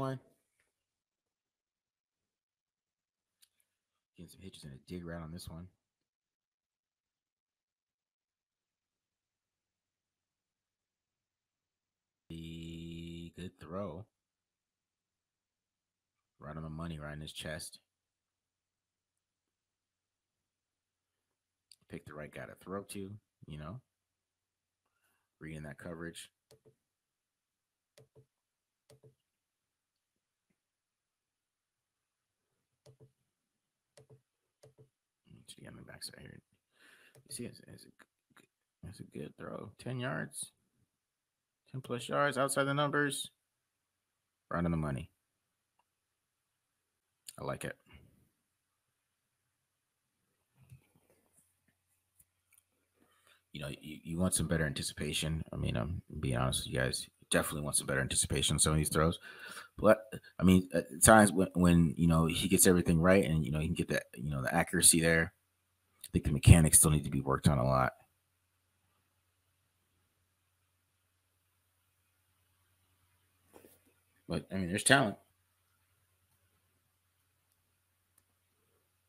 one. Getting some hitches and a dig route on this one. The good throw. Right on the money, right in his chest. Pick the right guy to throw to, you know. Reading that coverage. Get on the backside here. You see, it's a good throw. 10 yards. 10 plus yards outside the numbers. Right on the money. I like it. You know, you want some better anticipation. I mean, I'm being honest with you guys. Definitely want some better anticipation on some of these throws. But I mean, at times when you know he gets everything right and you know he can get that the accuracy there. I think the mechanics still need to be worked on a lot. But I mean, there's talent.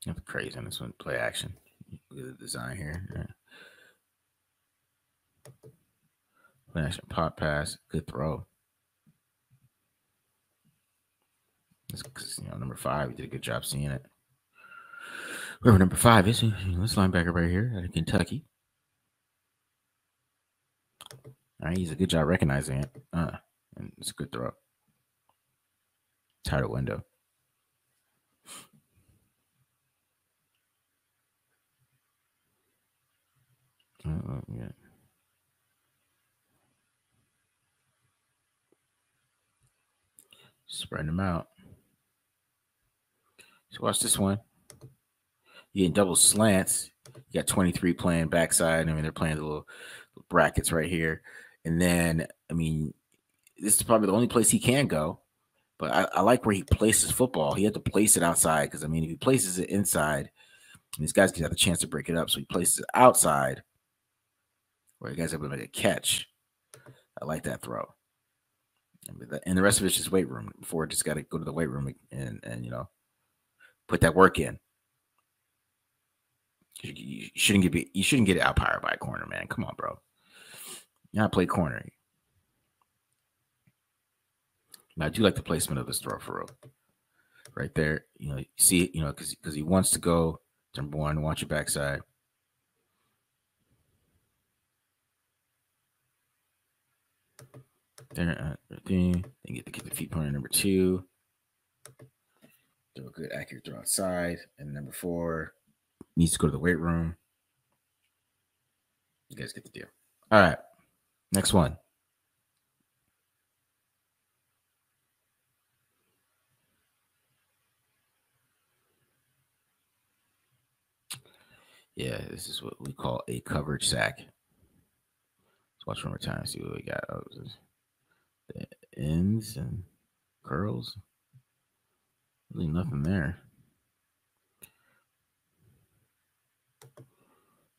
Nothing crazy on this one. Play action. Look at the design here. Yeah. Play action. Pop pass. Good throw. Because number 5, he did a good job seeing it. Whoever number 5 is, this linebacker right here out of Kentucky. All right, he's a good job recognizing it. And it's a good throw. Tighter window. Yeah. Spreading them out. So watch this one. You get double slants. You got 23 playing backside. I mean, they're playing the little brackets right here. And then, I mean, this is probably the only place he can go. But I like where he places football. He had to place it outside because, I mean, if he places it inside, these guys can have the chance to break it up. So he places it outside where you guys are able to make a catch. I like that throw. And the rest of it's just weight room. Before just got to go to the weight room and put that work in. You shouldn't get outpowered by a corner, man. Come on, bro. You gotta play corner. Now, I do like the placement of this throw for real. Right there, you see it, because he wants to go number 1, watch your backside. There, then get the feet pointer number 2. Do a good accurate throw outside, and number 4 needs to go to the weight room. You guys get the deal. All right, next one. Yeah, this is what we call a coverage sack. Let's watch one more time. See what we got. Oh, the ends and curls. Really nothing there.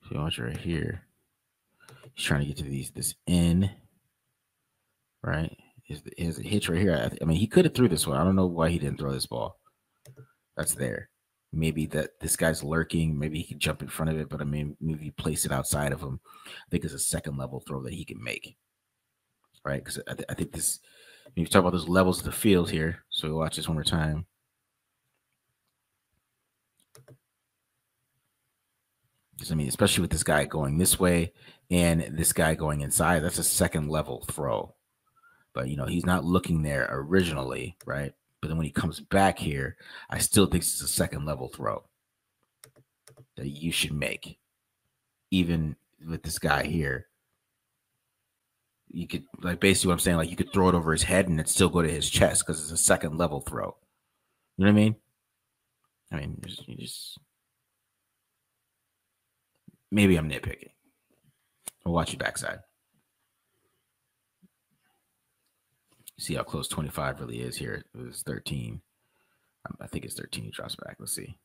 So watch right here. He's trying to get to this in. Right? Is a hitch right here. I mean, he could have threw this one. I don't know why he didn't throw this ball. That's there. Maybe that this guy's lurking. Maybe he can jump in front of it, but I mean, maybe place it outside of him. I think it's a second level throw that he can make. Right? Because I think this, when you talk about those levels of the field here. So we'll watch this one more time. Because I mean, especially with this guy going this way and this guy going inside, that's a second level throw. But he's not looking there originally, right? But then when he comes back here, I still think it's a second level throw that you should make. Even with this guy here, you could, like, basically what I'm saying, like, you could throw it over his head and it still go to his chest because it's a second level throw. You know what I mean? I mean, you just maybe I'm nitpicking. I'll watch your backside. See how close 25 really is here. It was 13. I think it's 13. He drops back. Let's see.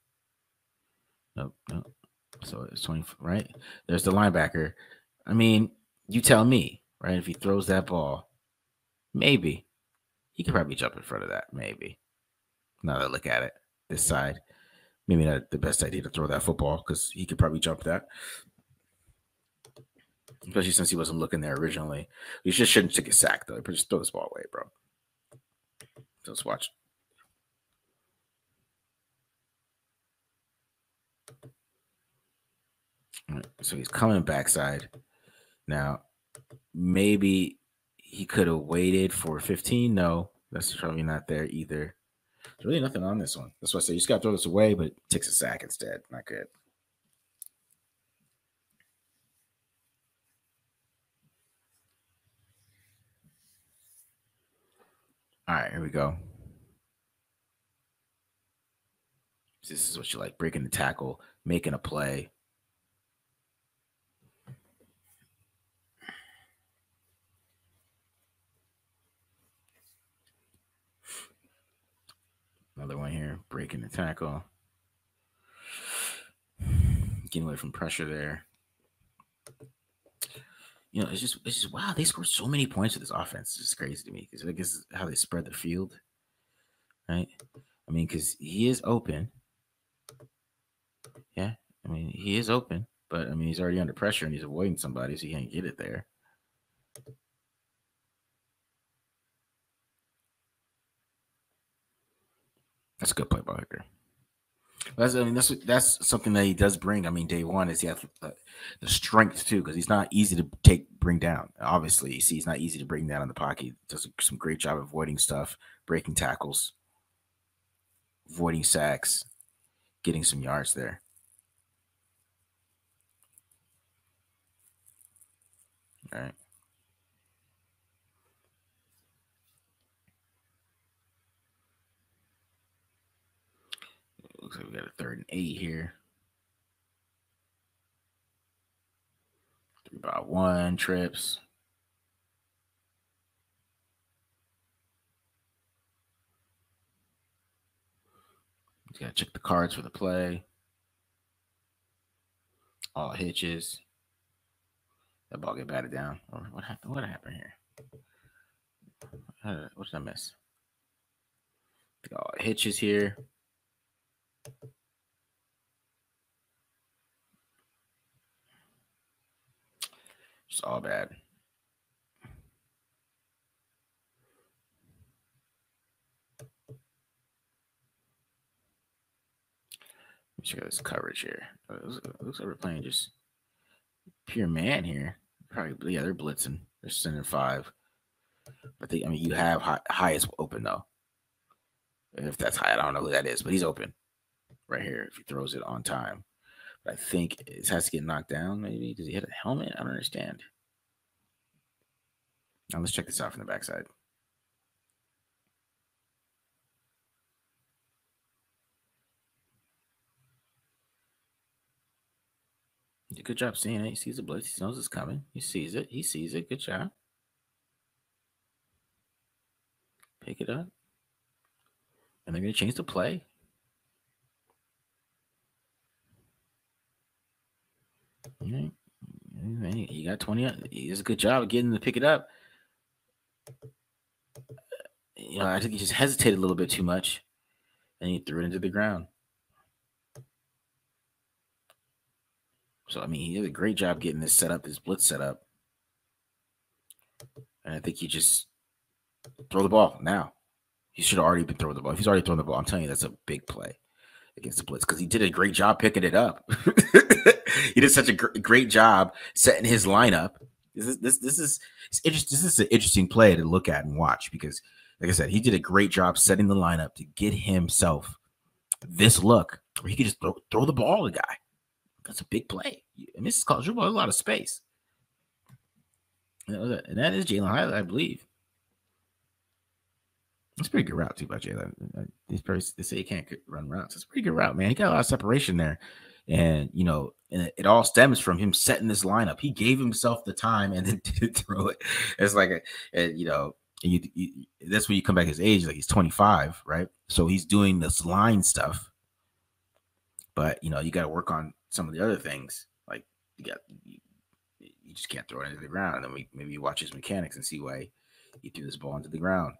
Nope. So it's 20, right? There's the linebacker. I mean, you tell me, right? If he throws that ball, maybe He could probably jump in front of that, maybe. Now that I look at it, this side, maybe not the best idea to throw that football because he could probably jump that, especially since he wasn't looking there originally. You just shouldn't take a sack though. Just throw this ball away, bro. Just watch. All right, so he's coming backside now. Maybe he could have waited for 15. No, that's probably not there either. There's really nothing on this one. That's why I say you just got to throw this away, but it takes a sack instead. Not good. All right, here we go. This is what you like, breaking the tackle, making a play. Another one here, breaking the tackle. Getting away from pressure there. You know, it's just wow, they scored so many points with this offense. It's just crazy to me because I guess how they spread the field. Right? I mean, because he is open. Yeah. I mean, he is open, but I mean he's already under pressure and he's avoiding somebody, so he can't get it there. That's a good play by Hooker. That's something that he does bring. I mean, day one is the strength too, because he's not easy to bring down. Obviously, you see, he's not easy to bring down in the pocket. He does some great job avoiding stuff, breaking tackles, avoiding sacks, getting some yards there. All right. Looks like we got a 3rd and 8 here. 3-by-1 trips. You got to check the cards for the play. All hitches. That ball get batted down. What happened? What happened here? What did I miss? All hitches here. Just all bad. Check out this coverage here. It looks like we're playing just pure man here. Probably, yeah, they're blitzing. They're center 5. But I mean, you have high is open though. If that's high, I don't know who that is, but he's open right here if he throws it on time. But I think it has to get knocked down. Maybe does he hit a helmet? I don't understand. Now let's check this out from the backside. Good job seeing it. He sees the blitz. He knows it's coming. He sees it. He sees it. Good job. Pick it up. And they're going to change the play. All right. He got 20. He does a good job of getting to pick it up. You know, I think he just hesitated a little bit too much. And he threw it into the ground. So, I mean, he did a great job getting this set up, this blitz set up. And I think he just throw the ball now. He should have already been throwing the ball. If he's already thrown the ball, I'm telling you, that's a big play against the blitz because he did a great job picking it up. He did such a great job setting his lineup. This is an interesting play to look at and watch because, like I said, he did a great job setting the lineup to get himself this look where he could just throw the ball to the guy. That's a big play. And this is college football. There's a lot of space. And that is Jalen Hyatt, I believe. It's a pretty good route too by Jalen. They say he can't run routes. It's a pretty good route, man. He got a lot of separation there, and you know, and it all stems from him setting this lineup. He gave himself the time and then did throw it. It's like you know, that's when you come back his age. Like he's 25, right? So he's doing this line stuff, but you know, you got to work on some of the other things. Like you just can't throw it into the ground. And then maybe you watch his mechanics and see why he threw this ball into the ground.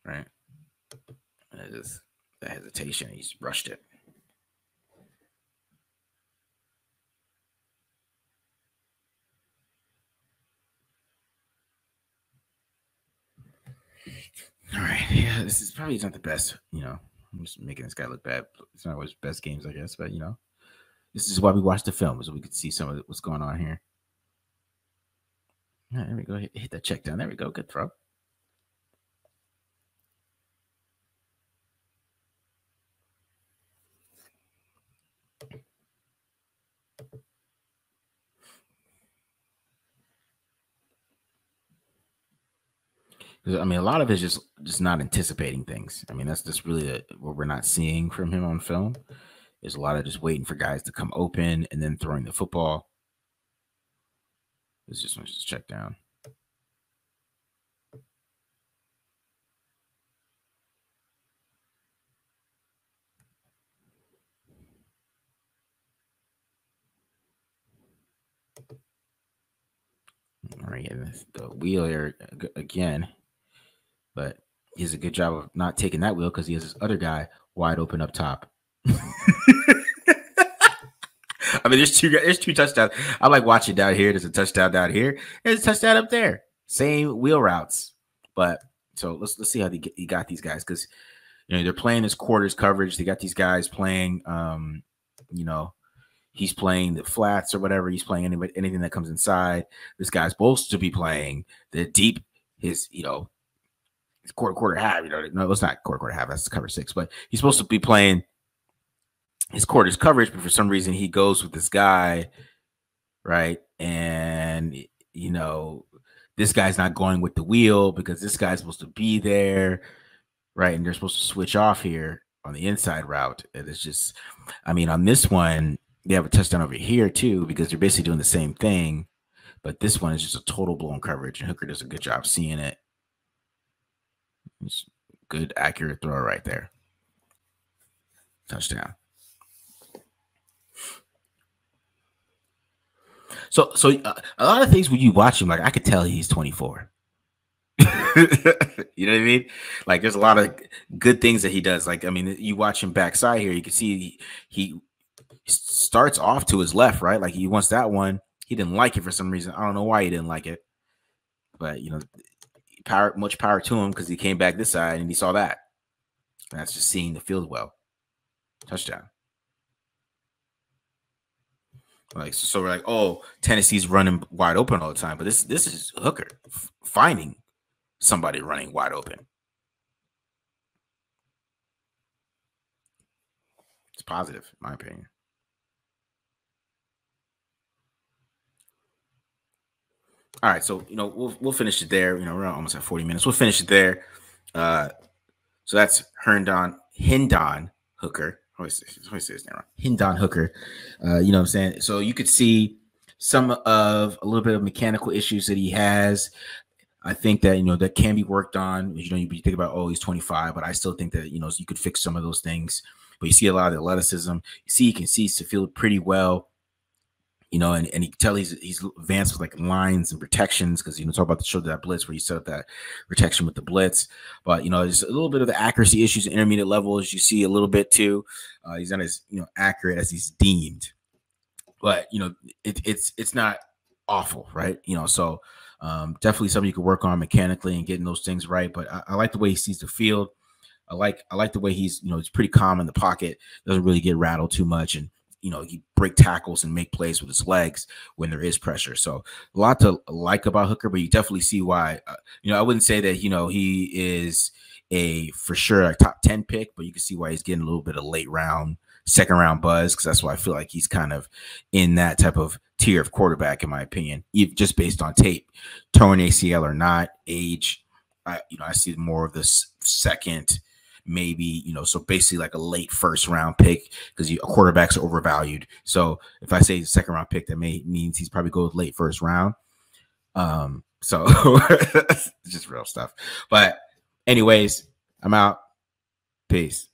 Right. The hesitation. He's rushed it. All right. Yeah, this is probably not the best. I'm just making this guy look bad. It's not always best games, I guess. But this is why we watch the film, so we could see some of what's going on here. All right, there we go. Hit that check down. There we go. Good throw. I mean, a lot of it is just not anticipating things. I mean, that's just really what we're not seeing from him on film. There's a lot of just waiting for guys to come open and then throwing the football. Let's just check down. All right, the wheel here again, but he does a good job of not taking that wheel because he has this other guy wide open up top. I mean, there's two touchdowns. I like watching down here. There's a touchdown down here. There's a touchdown up there. Same wheel routes, but so let's see how he got these guys because they're playing his quarters coverage. They got these guys playing. He's playing the flats or whatever. He's playing anything that comes inside. This guy's supposed to be playing the deep. His quarter half. No, it's not quarter half. That's cover 6. But he's supposed to be playing his quarters coverage, but for some reason he goes with this guy, right? And this guy's not going with the wheel because this guy's supposed to be there, right? And they're supposed to switch off here on the inside route. And it's just, I mean, on this one, they have a touchdown over here too because they're basically doing the same thing, but this one is just a total blown coverage, and Hooker does a good job seeing it. It's good, accurate throw right there. Touchdown. So a lot of things when you watch him, like I could tell he's 24. You know what I mean? Like there's a lot of good things that he does. Like, I mean, you watch him backside here, you can see he starts off to his left, right? Like he wants that one. He didn't like it for some reason. I don't know why he didn't like it, but much power to him because he came back this side and he saw that. And that's just seeing the field well. Touchdown. Like so, we're like, oh, Tennessee's running wide open all the time, but this is Hooker finding somebody running wide open. It's positive, in my opinion. All right, so we'll finish it there. We're almost at 40 minutes. We'll finish it there. So that's Hendon Hooker. I always say his name wrong. Hendon Hooker. You know what I'm saying? So you could see some of a little bit of mechanical issues that he has. I think that that can be worked on. You think about, oh, he's 25, but I still think that you could fix some of those things. But you see a lot of the athleticism. You see he can see to field pretty well. And you can tell he's advanced with like lines and protections because talk about the show that blitz where you set up that protection with the blitz. But there's a little bit of the accuracy issues at intermediate levels. You see a little bit too. He's not as accurate as he's deemed, but it's not awful, right? So definitely something you could work on mechanically and getting those things right. But I like the way he sees the field. I like the way he's he's pretty calm in the pocket. Doesn't really get rattled too much, and he break tackles and make plays with his legs when there is pressure. So a lot to like about Hooker, but you definitely see why. I wouldn't say that he is a for sure a top 10 pick, but you can see why he's getting a little bit of late round, second round buzz because that's why I feel like he's kind of in that type of tier of quarterback in my opinion, just based on tape, torn ACL or not, age. I see more of this second. Maybe, so basically like a late first round pick because quarterbacks are overvalued. So if I say second round pick, that means he's probably goes late first round. So it's just real stuff. But anyways, I'm out. Peace.